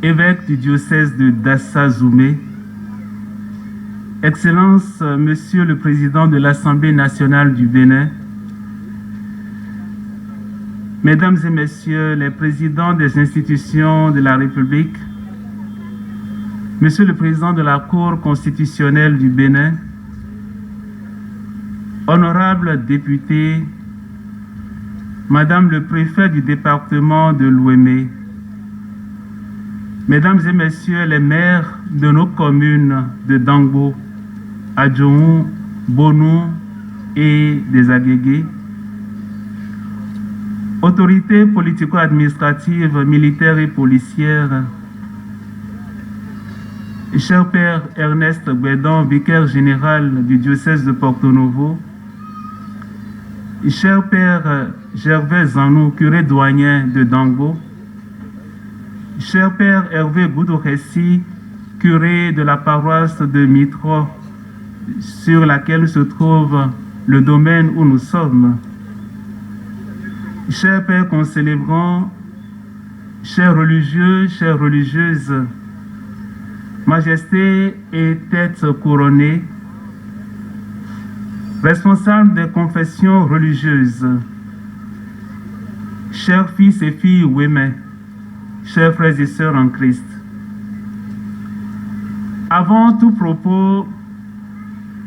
évêque du diocèse de Dassa-Zoumé, Excellences, Monsieur le Président de l'Assemblée nationale du Bénin, Mesdames et Messieurs les présidents des institutions de la République, Monsieur le Président de la Cour constitutionnelle du Bénin, honorables députés, Madame le Préfet du département de l'Ouémé, Mesdames et Messieurs les maires de nos communes de Dangbo, Adjoum, Bonou et des Agégués, autorités politico-administratives, militaires et policières, cher Père Ernest Guédon, vicaire général du diocèse de Porto Novo, cher Père Gervais Zanou, curé doyen de Dangbo, cher Père Hervé Goudouressi, curé de la paroisse de Mitro, sur laquelle se trouve le domaine où nous sommes, cher Père concélébrant, chers religieux, chères religieuses, Majesté et tête couronnée, responsables des confessions religieuses, chers fils et filles ouémais, chers frères et sœurs en Christ. Avant tout propos,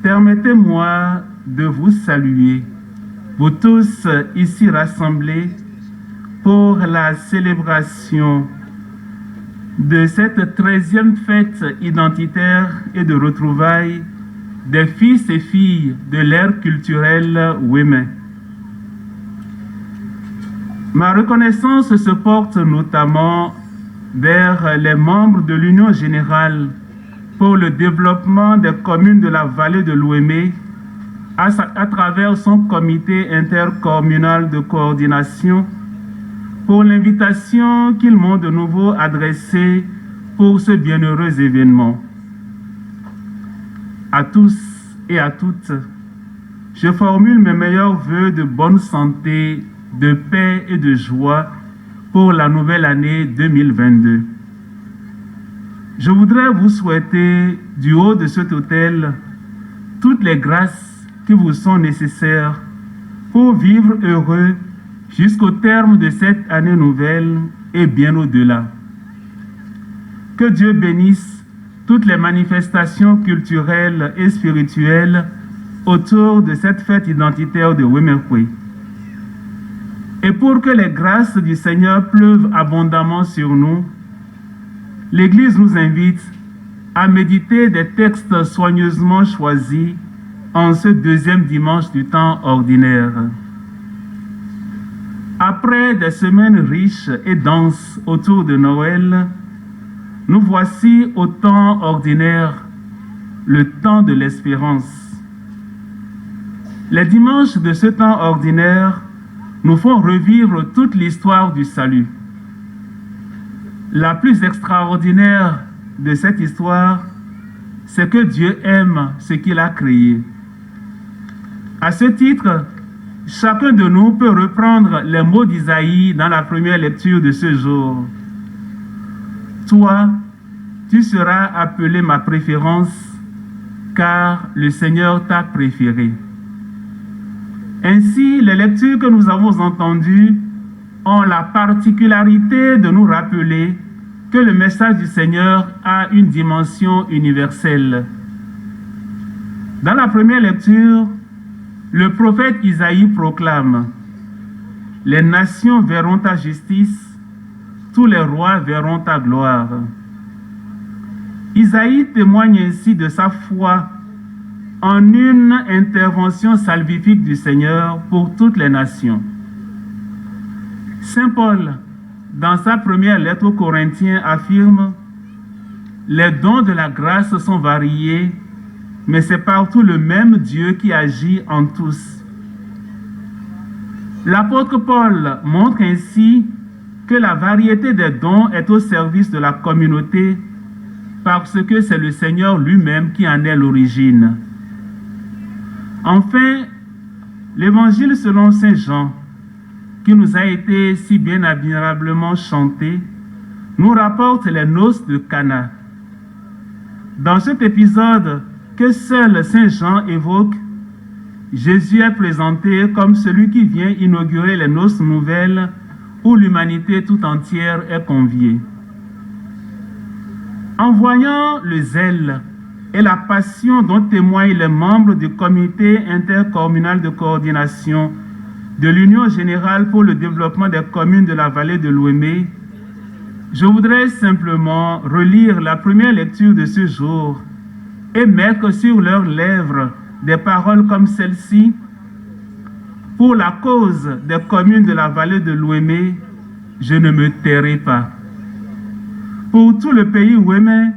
permettez-moi de vous saluer, vous tous ici rassemblés pour la célébration de cette 13e fête identitaire et de retrouvailles des fils et filles de l'ère culturelle ouémé. Ma reconnaissance se porte notamment vers les membres de l'Union générale pour le développement des communes de la vallée de l'Ouémé à travers son comité intercommunal de coordination pour l'invitation qu'ils m'ont de nouveau adressée pour ce bienheureux événement. À tous et à toutes, je formule mes meilleurs vœux de bonne santé, de paix et de joie pour la nouvelle année 2022. Je voudrais vous souhaiter, du haut de cet autel, toutes les grâces qui vous sont nécessaires pour vivre heureux jusqu'au terme de cette année nouvelle et bien au-delà. Que Dieu bénisse toutes les manifestations culturelles et spirituelles autour de cette fête identitaire de Ouémekoué. Et pour que les grâces du Seigneur pleuvent abondamment sur nous, l'Église nous invite à méditer des textes soigneusement choisis en ce deuxième dimanche du temps ordinaire. Après des semaines riches et denses autour de Noël, nous voici au temps ordinaire, le temps de l'espérance. Les dimanches de ce temps ordinaire nous font revivre toute l'histoire du salut. La plus extraordinaire de cette histoire, c'est que Dieu aime ce qu'il a créé. À ce titre, chacun de nous peut reprendre les mots d'Isaïe dans la première lecture de ce jour. Toi, tu seras appelé ma préférence, car le Seigneur t'a préféré. Ainsi, les lectures que nous avons entendues ont la particularité de nous rappeler que le message du Seigneur a une dimension universelle. Dans la première lecture, le prophète Isaïe proclame « Les nations verront ta justice, tous les rois verront ta gloire. » Isaïe témoigne ainsi de sa foi en une intervention salvifique du Seigneur pour toutes les nations. Saint Paul, dans sa première lettre aux Corinthiens, affirme « Les dons de la grâce sont variés, mais c'est partout le même Dieu qui agit en tous. » L'apôtre Paul montre ainsi que la variété des dons est au service de la communauté parce que c'est le Seigneur lui-même qui en est l'origine. Enfin, l'évangile selon Saint Jean, qui nous a été si bien admirablement chanté, nous rapporte les noces de Cana. Dans cet épisode que seul Saint Jean évoque, Jésus est présenté comme celui qui vient inaugurer les noces nouvelles où l'humanité tout entière est conviée. En voyant le zèle et la passion dont témoignent les membres du comité intercommunal de coordination de l'Union générale pour le développement des communes de la vallée de l'Ouémé, je voudrais simplement relire la première lecture de ce jour et mettre sur leurs lèvres des paroles comme celle-ci. Pour la cause des communes de la vallée de l'Ouémé, je ne me tairai pas. Pour tout le pays ouémé,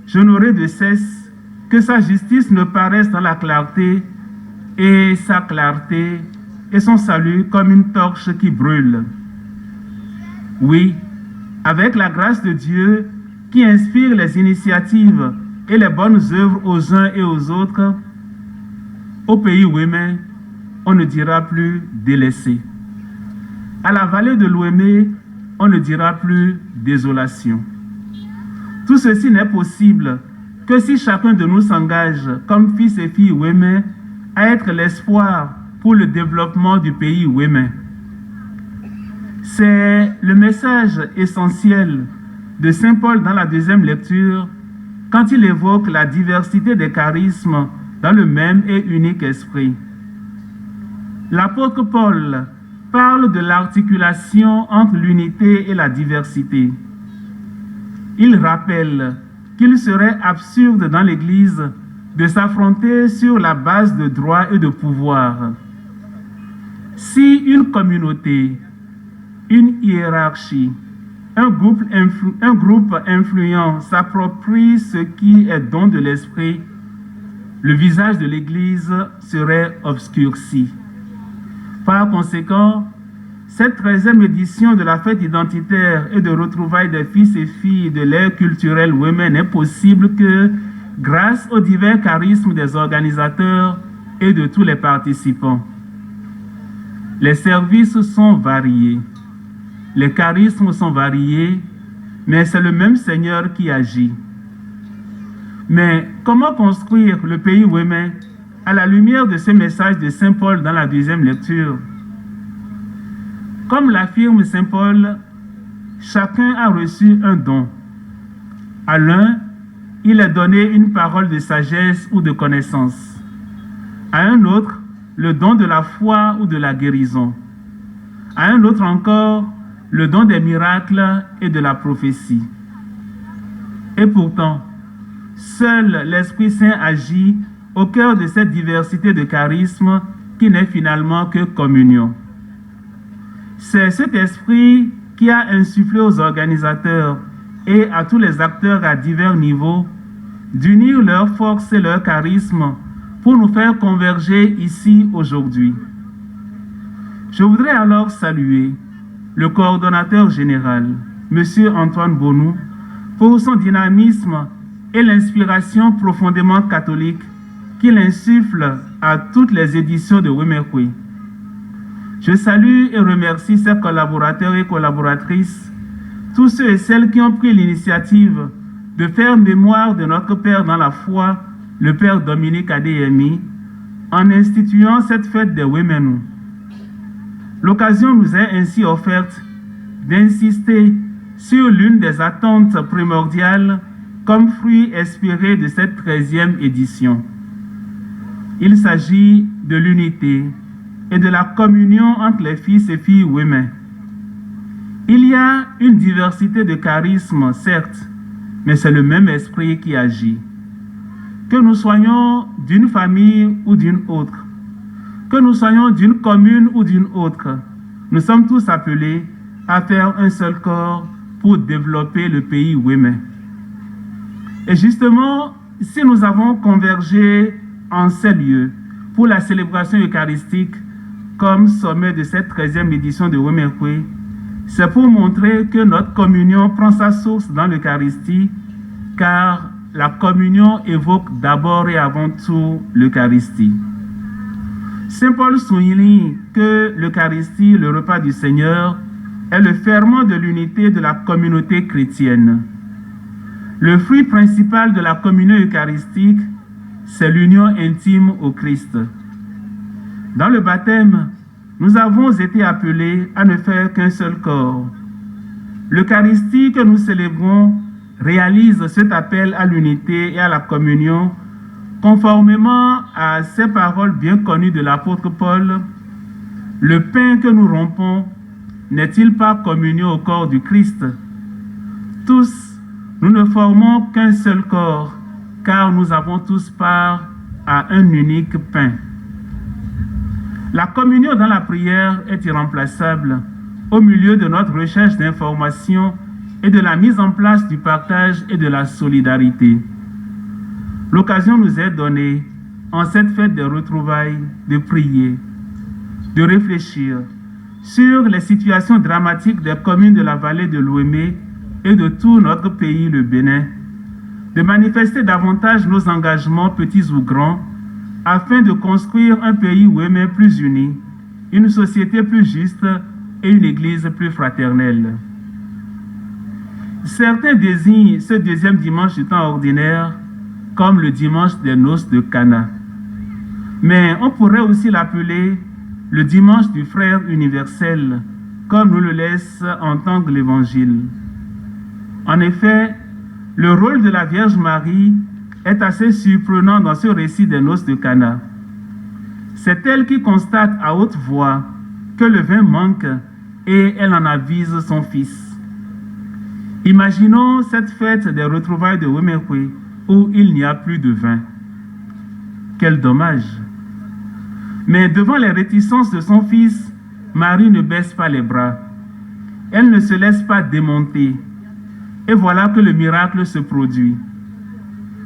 je n'aurai de cesse que sa justice ne paraisse dans la clarté et sa clarté et son salut comme une torche qui brûle. Oui, avec la grâce de Dieu qui inspire les initiatives et les bonnes œuvres aux uns et aux autres, au pays ouémé, on ne dira plus délaissé. À la vallée de l'Ouémé, on ne dira plus désolation. Tout ceci n'est possible que si chacun de nous s'engage, comme fils et filles ouémé, à être l'espoir pour le développement du pays ouémé. C'est le message essentiel de Saint Paul dans la deuxième lecture, quand il évoque la diversité des charismes dans le même et unique esprit. L'apôtre Paul parle de l'articulation entre l'unité et la diversité. Il rappelle qu'il serait absurde dans l'Église de s'affronter sur la base de droit et de pouvoir. Si une communauté, une hiérarchie, un groupe influent s'approprie ce qui est don de l'esprit, le visage de l'Église serait obscurci. Par conséquent, cette 13e édition de la fête identitaire et de retrouvailles des fils et filles de l'ère culturelle ouémé n'est possible que grâce aux divers charismes des organisateurs et de tous les participants. Les services sont variés, les charismes sont variés, mais c'est le même Seigneur qui agit. Mais comment construire le pays ouémé à la lumière de ce message de Saint Paul dans la deuxième lecture? Comme l'affirme Saint Paul, chacun a reçu un don. À l'un, il est donné une parole de sagesse ou de connaissance. À un autre, le don de la foi ou de la guérison. À un autre encore, le don des miracles et de la prophétie. Et pourtant, seul l'Esprit Saint agit au cœur de cette diversité de charismes qui n'est finalement que communion. C'est cet esprit qui a insufflé aux organisateurs et à tous les acteurs à divers niveaux d'unir leurs forces et leurs charismes pour nous faire converger ici aujourd'hui. Je voudrais alors saluer le coordonnateur général, M. Antoine Bonou, pour son dynamisme et l'inspiration profondément catholique qu'il insuffle à toutes les éditions de Ouémekoué. Je salue et remercie ses collaborateurs et collaboratrices, tous ceux et celles qui ont pris l'initiative de faire mémoire de notre Père dans la foi, le Père Dominique Adéyemi, en instituant cette fête des Ouéménou. L'occasion nous est ainsi offerte d'insister sur l'une des attentes primordiales comme fruit espéré de cette 13e édition. Il s'agit de l'unité et de la communion entre les fils et filles ouémé. Il y a une diversité de charismes, certes, mais c'est le même esprit qui agit. Que nous soyons d'une famille ou d'une autre, que nous soyons d'une commune ou d'une autre, nous sommes tous appelés à faire un seul corps pour développer le pays ouémé. Et justement, si nous avons convergé en ces lieux pour la célébration eucharistique comme sommet de cette 13e édition de Ouémekoué, c'est pour montrer que notre communion prend sa source dans l'Eucharistie, car la communion évoque d'abord et avant tout l'Eucharistie. Saint Paul souligne que l'Eucharistie, le repas du Seigneur, est le ferment de l'unité de la communauté chrétienne. Le fruit principal de la communion eucharistique, c'est l'union intime au Christ. Dans le baptême, nous avons été appelés à ne faire qu'un seul corps. L'Eucharistie que nous célébrons réalise cet appel à l'unité et à la communion conformément à ces paroles bien connues de l'apôtre Paul. Le pain que nous rompons n'est-il pas communion au corps du Christ? Tous, nous ne formons qu'un seul corps, car nous avons tous part à un unique pain. La communion dans la prière est irremplaçable au milieu de notre recherche d'informations et de la mise en place du partage et de la solidarité. L'occasion nous est donnée, en cette fête de retrouvailles, de prier, de réfléchir sur les situations dramatiques des communes de la vallée de l'Ouémé et de tout notre pays, le Bénin, de manifester davantage nos engagements, petits ou grands, afin de construire un pays ouémé plus uni, une société plus juste et une église plus fraternelle. Certains désignent ce deuxième dimanche du temps ordinaire comme le dimanche des noces de Cana. Mais on pourrait aussi l'appeler le dimanche du frère universel, comme nous le laisse entendre l'Évangile. En effet, le rôle de la Vierge Marie est assez surprenant dans ce récit des noces de Cana. C'est elle qui constate à haute voix que le vin manque et elle en avise son fils. Imaginons cette fête des retrouvailles de Ouémekwe où il n'y a plus de vin. Quel dommage! Mais devant les réticences de son fils, Marie ne baisse pas les bras. Elle ne se laisse pas démonter. Et voilà que le miracle se produit.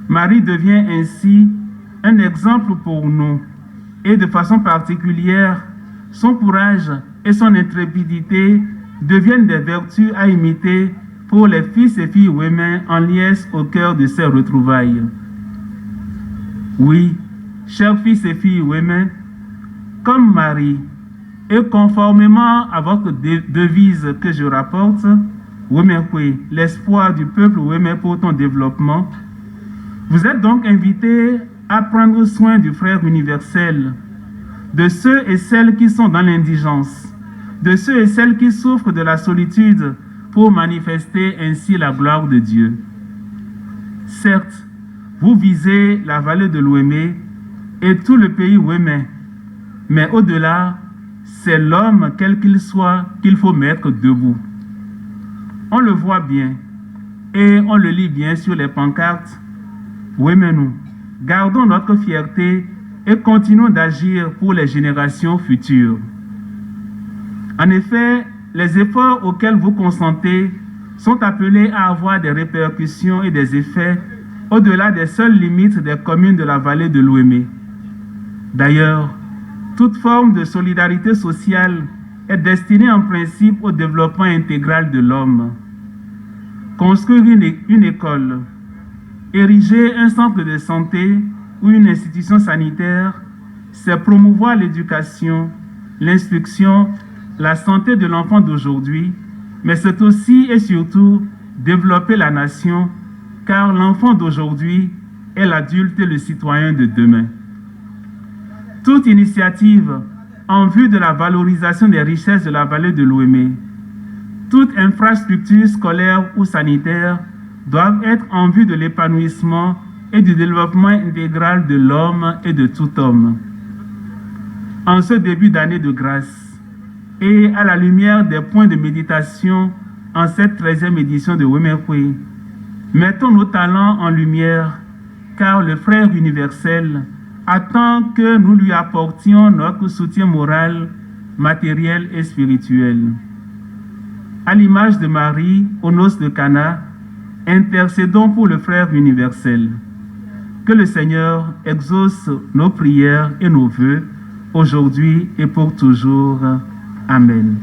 Marie devient ainsi un exemple pour nous. Et de façon particulière, son courage et son intrépidité deviennent des vertus à imiter pour les fils et filles ouémins en liesse au cœur de ces retrouvailles. Oui, chers fils et filles ouémins, comme Marie, et conformément à votre devise que je rapporte, Ouémekwe, l'espoir du peuple ouémé pour ton développement, vous êtes donc invités à prendre soin du frère universel, de ceux et celles qui sont dans l'indigence, de ceux et celles qui souffrent de la solitude, pour manifester ainsi la gloire de Dieu. Certes, vous visez la vallée de l'Ouémé et tout le pays ouémé, mais au-delà, c'est l'homme, quel qu'il soit, qu'il faut mettre debout. On le voit bien et on le lit bien sur les pancartes. Ouémez-nous, gardons notre fierté et continuons d'agir pour les générations futures. En effet, les efforts auxquels vous consentez sont appelés à avoir des répercussions et des effets au-delà des seules limites des communes de la vallée de l'Ouémé. D'ailleurs, toute forme de solidarité sociale est destinée en principe au développement intégral de l'homme. Construire une école, ériger un centre de santé ou une institution sanitaire, c'est promouvoir l'éducation, l'instruction, la santé de l'enfant d'aujourd'hui, mais c'est aussi et surtout développer la nation, car l'enfant d'aujourd'hui est l'adulte et le citoyen de demain. Toute initiative en vue de la valorisation des richesses de la vallée de l'Ouémé, toute infrastructure scolaire ou sanitaire doivent être en vue de l'épanouissement et du développement intégral de l'homme et de tout homme. En ce début d'année de grâce, et à la lumière des points de méditation en cette 13e édition de Ouémekwe, mettons nos talents en lumière, car le frère universel attend que nous lui apportions notre soutien moral, matériel et spirituel. À l'image de Marie aux noces de Cana, intercédons pour le frère universel. Que le Seigneur exauce nos prières et nos vœux aujourd'hui et pour toujours. Amen.